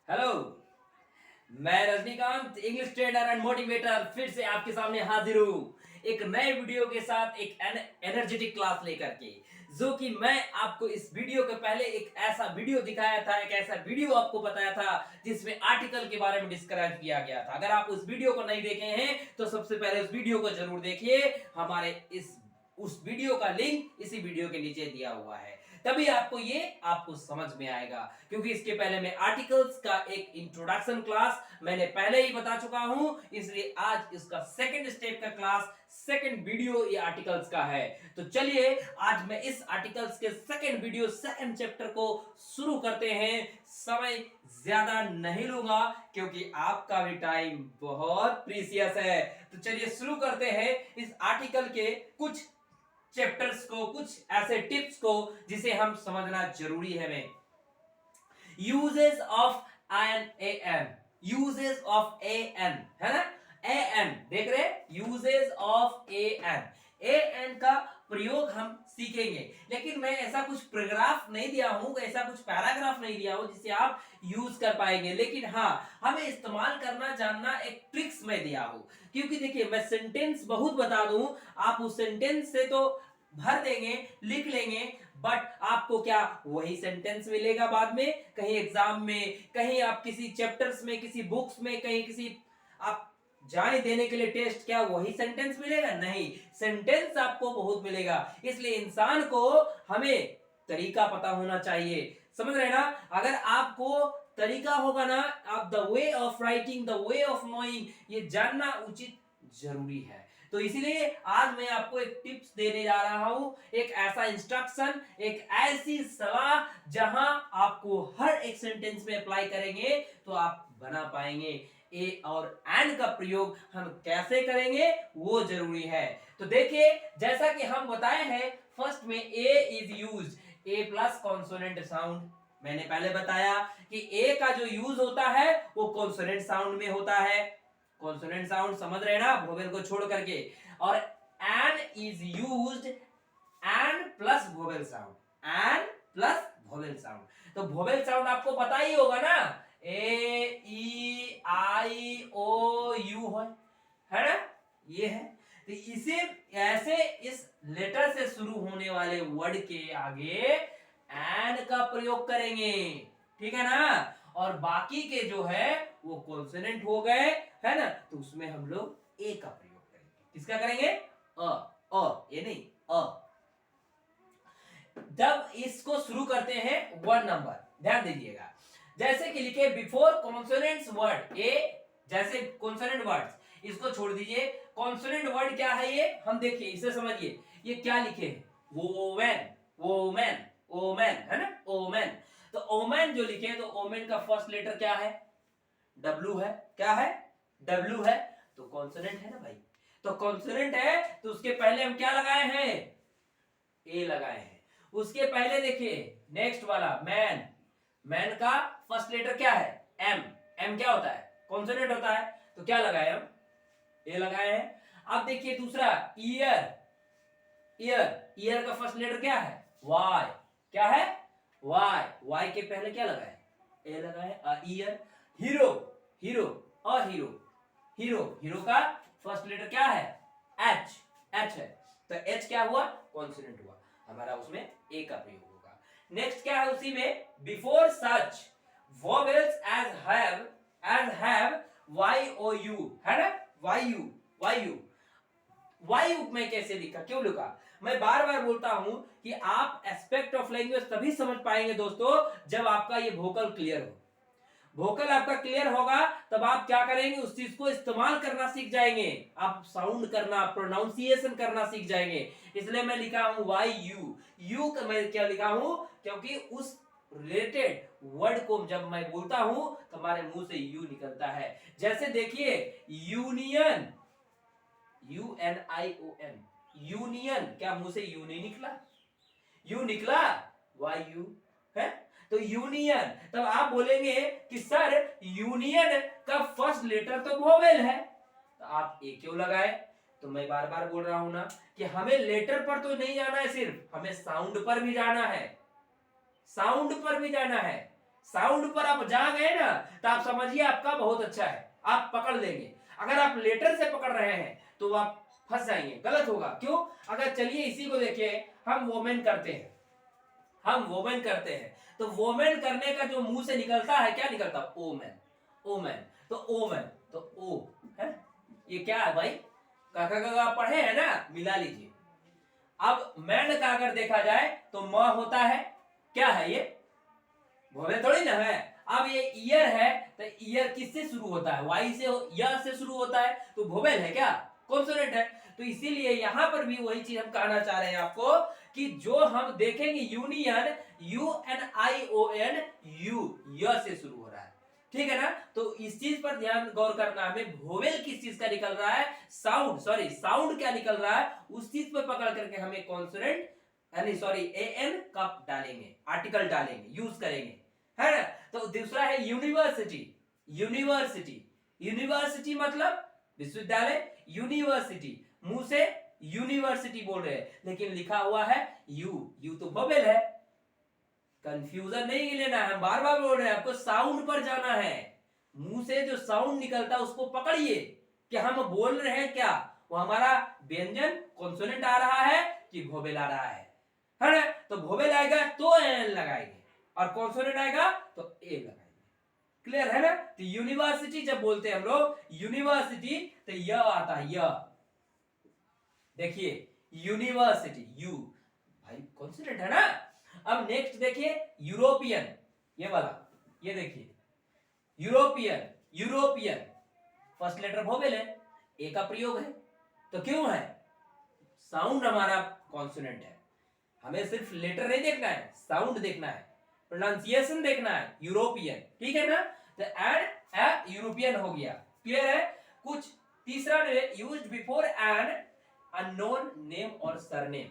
Hello. मैं Rajinikanth English trainer and motivator फिर से आपके सामने हाजिर हूँ एक नए वीडियो के साथ, एक एनर्जेटिक क्लास लेकर के। जो कि मैं आपको इस वीडियो के पहले एक ऐसा वीडियो दिखाया था, एक ऐसा वीडियो आपको बताया था जिसमें आर्टिकल के बारे में डिस्क्राइब किया गया था। अगर आप उस वीडियो को नहीं देखे हैं तो सबसे पहले उस वीडियो को जरूर देखिए। हमारे इस उस वीडियो का लिंक इसी वीडियो के नीचे दिया हुआ है, तभी आपको समझ में आएगा। क्योंकि इसके पहले मैं आर्टिकल्स का एक इंट्रोडक्शन क्लास मैंने पहले ही बता चुका हूं, इसलिए आज इसका सेकंड स्टेप का क्लास, सेकंड वीडियो ये आर्टिकल्स का है। तो चलिए आज मैं इस आर्टिकल्स के सेकंड वीडियो, सेकंड चैप्टर को शुरू करते हैं। समय ज्यादा नहीं लूंगा क्योंकि आपका भी टाइम बहुत प्रीसियस है। तो चलिए शुरू करते हैं इस आर्टिकल के कुछ चैप्टर्स को, कुछ ऐसे टिप्स को जिसे हम समझना जरूरी है। में uses of an a an, uses of a an है ना, ए एन देख रहे, uses of a an, a an का प्रयोग हम सीखेंगे। लेकिन मैं ऐसा कुछ पैराग्राफ नहीं दिया हूं, ऐसा कुछ पैराग्राफ नहीं दिया हूं जिसे आप यूज कर पाएंगे। लेकिन हाँ, हमें इस्तेमाल करना जानना एक ट्रिक्स में दिया हूं। क्योंकि देखिए, मैं सेंटेंस बहुत बता दूं, आप उस सेंटेंस से तो भर देंगे, लिख लेंगे, बट आपको क्या वही सेंटेंस मिलेगा बाद में कहीं एग्जाम में, कहीं आप किसी चैप्टर्स में, किसी बुक्स में, कहीं किसी आप जाने देने के लिए टेस्ट, क्या वही सेंटेंस मिलेगा? नहीं, सेंटेंस आपको बहुत मिलेगा। इसलिए इंसान को हमें तरीका पता होना चाहिए, समझ रहे ना। अगर आपको तरीका होगा ना, आप the way of writing, the way of knowing, ये जानना उचित जरूरी है। तो इसीलिए आज मैं आपको एक टिप्स देने जा रहा हूं, एक ऐसा इंस्ट्रक्शन, एक ऐसी सलाह जहां आपको हर एक सेंटेंस में अप्लाई करेंगे तो आप बना पाएंगे। ए और एंड का प्रयोग हम कैसे करेंगे वो जरूरी है। तो देखिए, जैसा कि हम बताए हैं, फर्स्ट में A is used, A plus consonant sound. मैंने पहले बताया कि ए का जो यूज होता है वो कॉन्सोनेंट साउंड में होता है। कॉन्सोनेंट साउंड समझ रहे ना, वोवेल को छोड़ करके। और an is used an plus vowel sound, an plus vowel sound. तो वोवेल साउंड आपको पता ही होगा ना, ए ई आई ओ यू है ना, ये है। तो इसे ऐसे इस लेटर से शुरू होने वाले वर्ड के आगे एन का प्रयोग करेंगे, ठीक है ना। और बाकी के जो है वो कॉन्सोनेंट हो गए, है ना, तो उसमें हम लोग ए का प्रयोग करेंगे। किसका करेंगे? ये नहीं, अ। जब इसको शुरू करते हैं वर्ड नंबर, ध्यान दीजिएगा, जैसे कि लिखे बिफोर कॉन्सोनेंट्स वर्ड ए, जैसे कॉन्सोनेंट वर्ड्स, इसको छोड़ दीजिए। कॉन्सोनेंट वर्ड क्या है ये हम देखिए, इसे समझिए। ये क्या लिखे हैं? वोवेन, वोमेन, ओमेन, है ना, ओमेन। तो ओमेन जो लिखे हैं, तो ओमेन का फर्स्ट लेटर क्या है? डब्ल्यू है। क्या है? डब्ल्यू है। तो कॉन्सोनेंट है ना भाई। तो कॉन्सोनेंट है तो उसके पहले हम क्या लगाए हैं? ए लगाए हैं। उसके पहले देखिए नेक्स्ट वाला मैन, मैन का फर्स्ट लेटर क्या है? एम। एम क्या होता है? कॉन्सोनेंट होता है। तो क्या लगाए हम? ए लगाए हैं। अब देखिए दूसरा ईयर, ईयर, ईयर का फर्स्ट लेटर क्या है? वाई। क्या है? वाई। वाई के पहले क्या लगाए? ए लगाए, year. Hero, hero, a hero, hero, hero का फर्स्ट लेटर क्या है? एच, एच है। तो एच क्या हुआ? कॉन्सोनेंट हुआ हमारा, उसमें ए का प्रयोग होगा। नेक्स्ट क्या है उसी में? Before such vowels as have Y O U, है ना, वाई यू, वाई यू। वायु में कैसे लिखा, क्यों लिखा? मैं बार बार बोलता हूं कि आप एस्पेक्ट ऑफ लैंग्वेज तभी समझ पाएंगे दोस्तों जब आपका ये वोकल क्लियर हो। वोकल आपका क्लियर होगा तब आप क्या करेंगे, उस चीज को इस्तेमाल करना सीख जाएंगे, आप साउंड करना, प्रोनाउंसिएशन करना सीख जाएंगे। इसलिए मैं लिखा हूं वाई यू। यू का मैं क्या लिखा हूं? क्योंकि उस रिलेटेड वर्ड को जब मैं बोलता हूं तो हमारे मुंह से यू निकलता है। जैसे देखिए यूनियन, UNION, यूनियन, क्या मुंह से यू नहीं निकला? यू निकला, वाई यू है। तो यूनियन, तब आप बोलेंगे कि सर यूनियन का फर्स्ट लेटर तो वोवेल है, तो आप ए क्यों लगाए? तो मैं बार बार बोल रहा हूं ना कि हमें लेटर पर तो नहीं जाना है, सिर्फ हमें साउंड पर भी जाना है, साउंड पर भी जाना है। साउंड पर आप जा गए ना तो आप समझिए आपका बहुत अच्छा है, आप पकड़ लेंगे। अगर आप लेटर से पकड़ रहे हैं तो आप फंस जाएंगे, गलत होगा। क्यों? अगर चलिए इसी को देखिए, हम वोमेन करते हैं, हम वोमेन करते हैं, तो वोमेन करने का जो मुंह से निकलता है, क्या निकलता है? Women, women. तो ओमेन, तो ओ है, ये क्या है भाई? काका काका पढ़े हैं ना, मिला लीजिए। अब मैन का अगर देखा जाए तो म होता है, क्या है ये? वोवेल थोड़ी ना है। अब ये ईयर है तो ईयर किससे शुरू होता है? वाई से, य से शुरू होता है, तो वोवेल है क्या? कॉन्सोनेंट है। तो इसीलिए यहां पर भी वही चीज हम कहना चाह रहे हैं आपको कि जो हम देखेंगे union, U N I O N, U, य से शुरू हो रहा है, ठीक है ना? तो इस चीज पर ध्यान गौर करना, हमें वोवेल किस चीज का निकल रहा है, साउंड, सॉरी साउंड क्या निकल रहा है, उस चीज पर पकड़ करके हमें कॉन्सोनेंट यानी सॉरी ए एन कब डालेंगे, आर्टिकल डालेंगे, यूज करेंगे, है ना? तो दूसरा है यूनिवर्सिटी, यूनिवर्सिटी, यूनिवर्सिटी मतलब विश्वविद्यालय, यूनिवर्सिटी, मुंह से यूनिवर्सिटी बोल रहे हैं लेकिन लिखा हुआ है यू, यू तो वोवेल है। कंफ्यूजन नहीं लेना है, हम बार बार बोल रहे हैं आपको साउंड पर जाना है। मुंह से जो साउंड निकलता है उसको पकड़िए कि हम बोल रहे हैं क्या, वो हमारा व्यंजन कॉन्सोनेंट आ रहा है कि वोवेल आ रहा है ना? तो वोवेल आएगा तो एन लगाएंगे और कॉन्सोनेंट आएगा तो ए लगाएंगे। क्लियर है ना? तो यूनिवर्सिटी जब बोलते हैं हम लोग यूनिवर्सिटी तो य आता है, य, देखिए यूनिवर्सिटी, यू भाई कॉन्सोनेंट है ना? अब नेक्स्ट देखिए यूरोपियन, ये वाला, ये देखिए European, European first letter vowel है, ए का प्रयोग है, तो क्यों है? साउंड हमारा कॉन्सोनेंट है, हमें सिर्फ लेटर नहीं देखना है, साउंड देखना है, प्रोनाउंसिएशन देखना है, यूरोपियन, ठीक है ना? तो एन यूरोपियन हो गया। क्लियर है? कुछ तीसरा used before an unknown name और सरनेम,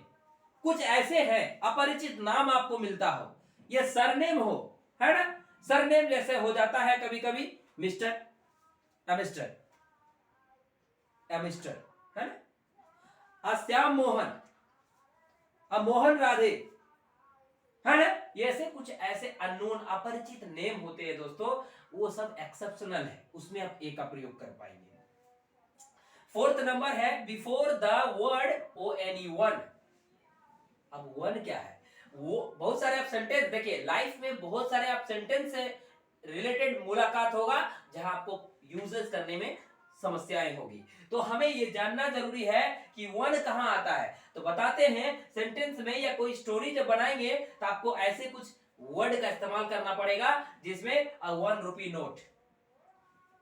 कुछ ऐसे हैं अपरिचित नाम आपको मिलता हो, ये सरनेम हो, है ना? सरनेम जैसे हो जाता है कभी कभी मिस्टर, मिस्टर, मिस्टर, है ना? श्याम मोहन, मोहन राधे, है ना? ये ऐसे कुछ ऐसे अननोन अपरिचित नेम होते हैं दोस्तों, वो सब एक्सेप्शनल है, उसमें आप ए का प्रयोग कर पाएंगे। फोर्थ नंबर है before the word O N E, one. अब वन क्या है? वो बहुत सारे आप सेंटेंस देखिए, लाइफ में बहुत सारे आप सेंटेंस से रिलेटेड मुलाकात होगा जहां आपको यूजेस करने में समस्याएं होगी, तो हमें ये जानना जरूरी है कि वन कहां आता है। तो बताते हैं, सेंटेंस में या कोई स्टोरी जब बनाएंगे तो आपको ऐसे कुछ वर्ड का इस्तेमाल करना पड़ेगा जिसमें अ 1 रुपी नोट,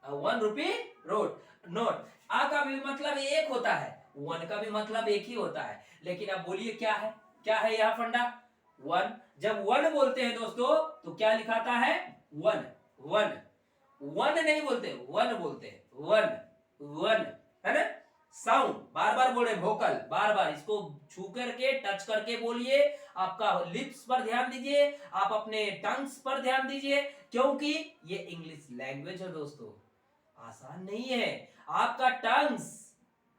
अ 1 रुपी नोट, आ का भी मतलब एक होता है, वन का भी मतलब एक ही होता है, लेकिन अब बोलिए क्या है, क्या है यहाँ फंडा? वन। जब वन बोलते हैं दोस्तों तो क्या लिखाता है? वन, वन, वन नहीं बोलते, वन बोलते हैं, वन, वन, है ना? साउंड बार बार बोले, वोकल बार बार इसको छू करके टच करके बोलिए, आपका लिप्स पर ध्यान दीजिए, आप अपने टंग्स पर ध्यान दीजिए, क्योंकि ये इंग्लिश लैंग्वेज है दोस्तों, आसान नहीं है। आपका टंग्स,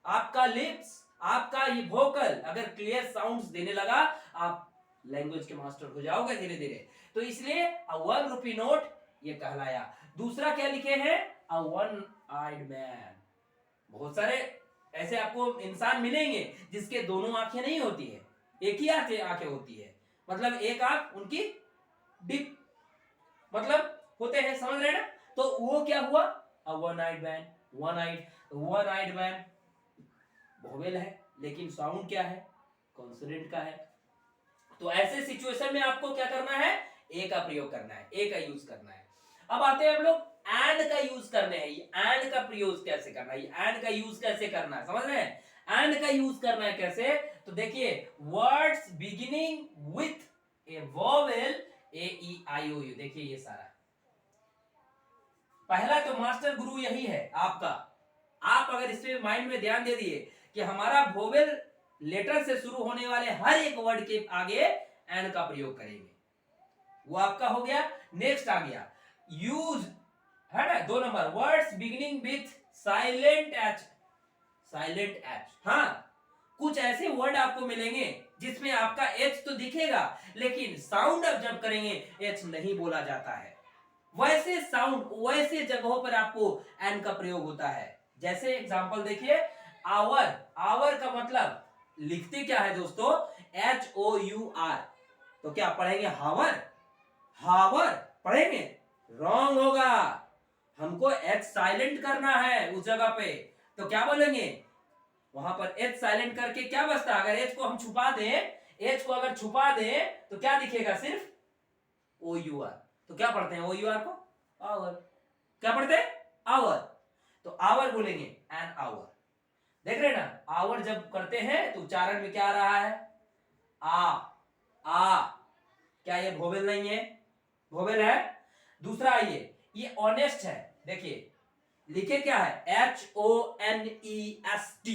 आपका लिप्स, आपका ये वोकल अगर क्लियर साउंड्स देने लगा, आप लैंग्वेज के मास्टर हो जाओगे धीरे धीरे। तो इसलिए अ 1 रुपी नोट ये कहलाया। दूसरा क्या लिखे हैं? A one eyed man. बहुत सारे ऐसे आपको इंसान मिलेंगे जिसके दोनों आंखें नहीं होती है, एक ही आंखें होती है, मतलब एक आंख उनकी डिप मतलब होते हैं, समझ रहे हैं ना? तो वो क्या हुआ? A one eyed man, one eyed man vowel है लेकिन साउंड क्या है? कॉन्सोनेंट का है। तो ऐसे सिचुएशन में आपको क्या करना है? ए का प्रयोग करना है, ए का यूज करना है। अब आते हैं हम लोग एंड का यूज करने हैं, एंड का प्रयोग कैसे करना है, एंड का यूज कैसे करना है, समझ रहे हैं? एंड का यूज करना है कैसे? तो देखिए, words beginning with a vowel, A E I O U, देखिए ये सारा पहला तो मास्टर गुरु यही है आपका। आप अगर इसमें माइंड में ध्यान दे दिए कि हमारा वोवेल लेटर से शुरू होने वाले हर एक वर्ड के आगे एंड का प्रयोग करेंगे, वो आपका हो गया। नेक्स्ट आ गया यूज, है ना? 2 number, words beginning with silent H, silent H. हाँ, कुछ ऐसे वर्ड आपको मिलेंगे जिसमें आपका एच तो दिखेगा लेकिन साउंड अब जब करेंगे एच नहीं बोला जाता है, वैसे साउंड वैसे जगहों पर आपको एन का प्रयोग होता है। जैसे एग्जांपल देखिए, आवर, आवर का मतलब लिखते क्या है दोस्तों, HOUR, तो क्या पढ़ेंगे हावर, हावर पढ़ेंगे, रॉन्ग होगा। हमको एच साइलेंट करना है उस जगह पे, तो क्या बोलेंगे, वहां पर एच साइलेंट करके क्या बचता, अगर एच को हम छुपा दें, एच को अगर छुपा दें तो क्या दिखेगा, सिर्फ OUR। तो क्या पढ़ते हैं OUR को, आवर। क्या पढ़ते हैं, आवर। तो आवर बोलेंगे, एन आवर। देख रहे हैं ना, आवर जब करते हैं तो उच्चारण में क्या आ रहा है, आ। क्या ये वोवेल नहीं है, वोवेल है। दूसरा आइए, ये ऑनेस्ट है, देखिए लिखे क्या है, HONEST,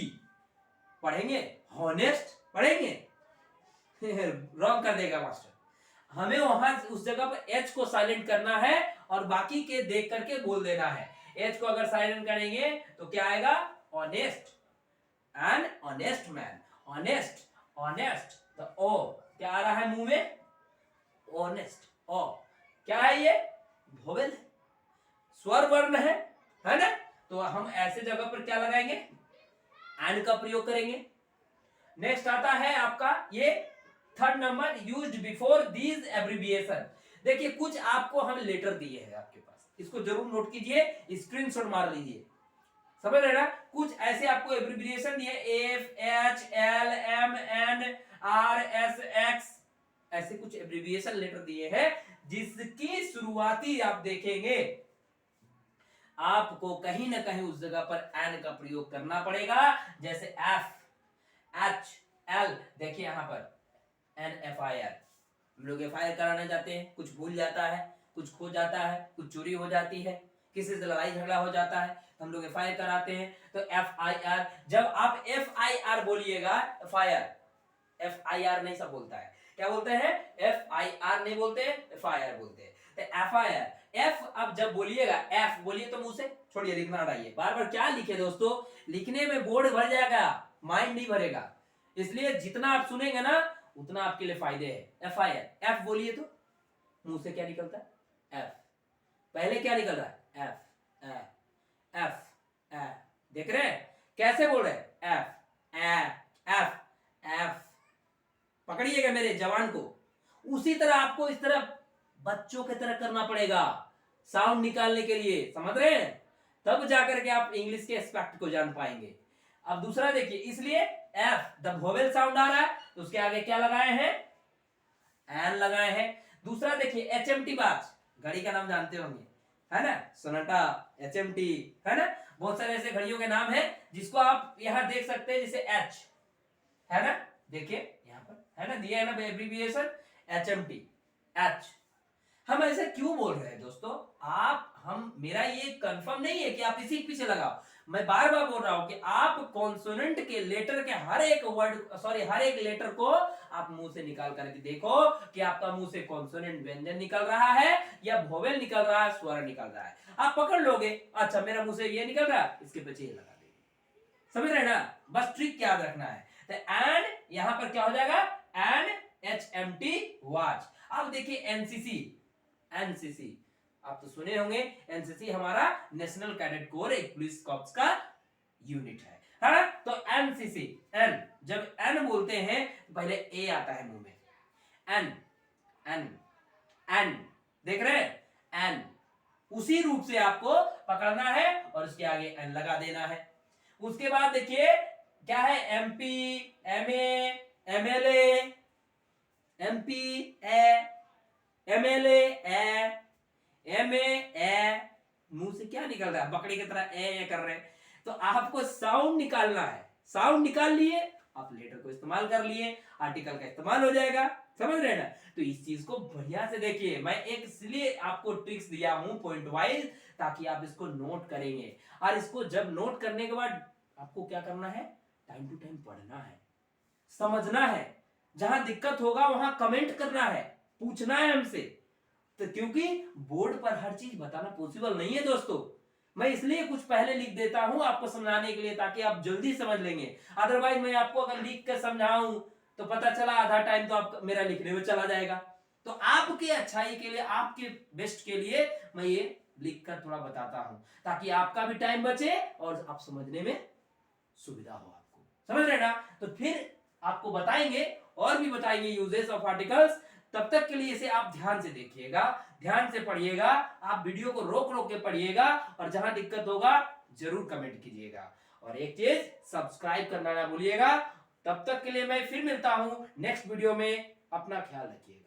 पढ़ेंगे हॉनेस्ट, पढ़ेंगे रॉन्ग कर देगा मास्टर। हमें वहां उस जगह पर एच को साइलेंट करना है और बाकी के देख करके बोल देना है। एच को अगर साइलेंट करेंगे तो क्या आएगा, honest, an honest man, honest, honest. तो ओ क्या आ रहा है मुंह में, ऑनेस्ट, ओ क्या है ये, वोवेल, स्वर वर्ण है ना। तो हम ऐसे जगह पर क्या लगाएंगे, एन का प्रयोग करेंगे। नेक्स्ट आता है आपका ये third number, used before these abbreviation. देखिए कुछ आपको हम लेटर दिए हैं आपके पास, इसको जरूर नोट कीजिए, स्क्रीनशॉट मार लीजिए, समझ रहे ना। कुछ ऐसे आपको एब्रिविएशन दिए, F, H, L, M, N, R, S, X, ऐसे कुछ एब्रिविएशन लेटर दिए हैं जिसकी शुरुआती आप देखेंगे आपको कहीं ना कहीं उस जगह पर एन का प्रयोग करना पड़ेगा। जैसे एफ, एच, एल, देखिए यहां पर NFIR, हम लोग FIR कराने जाते हैं, कुछ भूल जाता है, कुछ खो जाता है, कुछ चोरी हो जाती है, किसी से लड़ाई झगड़ा हो जाता है, तो हम लोग FIR कराते हैं। तो FIR, जब आप FIR बोलिएगा, FIR नहीं सब बोलता है, क्या बोलते हैं, FIR नहीं बोलते, FIR बोलते हैं। तो FIR, F अब जब बोलिएगा, F बोलिए तो मुंह से छोड़िए, लिखना हटाइए, बार बार क्या लिखे दोस्तों, लिखने में बोर्ड भर जाएगा, माइंड नहीं भरेगा। इसलिए जितना आप सुनेंगे ना उतना आपके लिए फायदे है। FIR, F बोलिए तो मुंह से क्या निकलता है, F, पहले क्या निकल रहा है, F, F, देख रहे हैं कैसे बोल रहे हैं, F, F, पकड़िएगा मेरे जवान को। उसी तरह आपको इस तरह बच्चों की तरह करना पड़ेगा साउंड निकालने के लिए, समझ रहे हैं, तब जाकर के आप इंग्लिश के एस्पेक्ट को जान पाएंगे। अब दूसरा देखिए, इसलिए एफ द वोवेल साउंड आ रहा है तो उसके आगे क्या लगाए हैं, एन लगाए हैं। दूसरा देखिए, HMT वॉच, घड़ी का नाम जानते होंगे, है ना, सोनाटा, HMT, है ना, बहुत सारे ऐसे घड़ियों के नाम है जिसको आप यहां देख सकते हैं, जैसे एच, है ना, देखिए यहां पर है ना, दिया है ना एब्रिविएशन HMT, एच। हम ऐसे क्यों बोल रहे हैं दोस्तों, आप हम मेरा ये कंफर्म नहीं है कि आप इसी के पीछे लगाओ, मैं बार बार बोल रहा हूं कि आप कॉन्सोनेंट के लेटर के हर एक वर्ड, सॉरी हर एक लेटर को आप मुंह से निकाल करके देखो कि आपका मुंह से कॉन्सोनेंट व्यंजन निकल रहा है या वोवेल निकल रहा है, स्वर निकल रहा है। आप पकड़ लोगे, अच्छा मेरा मुंह से ये निकल रहा है, इसके पीछे ये लगा देंगे, समझ रहे ना, बस ट्रिक याद रखना है। तो एंड यहां पर क्या हो जाएगा, एंड HMT वॉच। अब देखिए एनसीसी आप तो सुने होंगे, एनसीसी हमारा नेशनल कैडेट कोर, एक पुलिस कॉर्प्स का यूनिट है ना। तो एनसीसी, एन, जब एन बोलते हैं तो पहले ए आता है मुंह में, एन, एन, एन, देख रहे हैं, एन, उसी रूप से आपको पकड़ना है और उसके आगे एन लगा देना है। उसके बाद देखिए क्या है, MP, MA, MLA, MP, MLA, MA, मुंह से क्या निकल रहा है, बकरी की तरह ए कर रहे हैं। तो आपको साउंड निकालना है, साउंड निकाल लिए, आप लेटर को इस्तेमाल कर लिए, आर्टिकल का इस्तेमाल हो जाएगा, समझ रहे हैं ना। तो इस चीज को बढ़िया से देखिए, मैं एक इसलिए आपको ट्रिक्स दिया हूं पॉइंट वाइज, ताकि आप इसको नोट करेंगे। और इसको जब नोट करने के बाद आपको क्या करना है, टाइम टू टाइम पढ़ना है, समझना है, जहां दिक्कत होगा वहां कमेंट करना है, पूछना है हमसे। तो क्योंकि बोर्ड पर हर चीज बताना पॉसिबल नहीं है दोस्तों, मैं इसलिए कुछ पहले लिख देता हूं आपको समझाने के लिए, ताकि आप जल्दी समझ लेंगे। अदरवाइज मैं आपको अगर लिख कर समझाऊं तो पता चला आधा टाइम तो आप मेरा लिखने में चला जाएगा, तो आपके अच्छाई के लिए, आपके बेस्ट के लिए मैं ये लिखकर थोड़ा बताता हूं, ताकि आपका भी टाइम बचे और आप समझने में सुविधा हो। आपको समझ रहे ना? तो फिर आपको बताएंगे और भी बताएंगे यूजेस ऑफ आर्टिकल्स। तब तक के लिए इसे आप ध्यान से देखिएगा, ध्यान से पढ़िएगा, आप वीडियो को रोक रोक के पढ़िएगा, और जहां दिक्कत होगा जरूर कमेंट कीजिएगा। और एक चीज, सब्सक्राइब करना ना भूलिएगा। तब तक के लिए मैं फिर मिलता हूं नेक्स्ट वीडियो में। अपना ख्याल रखिएगा।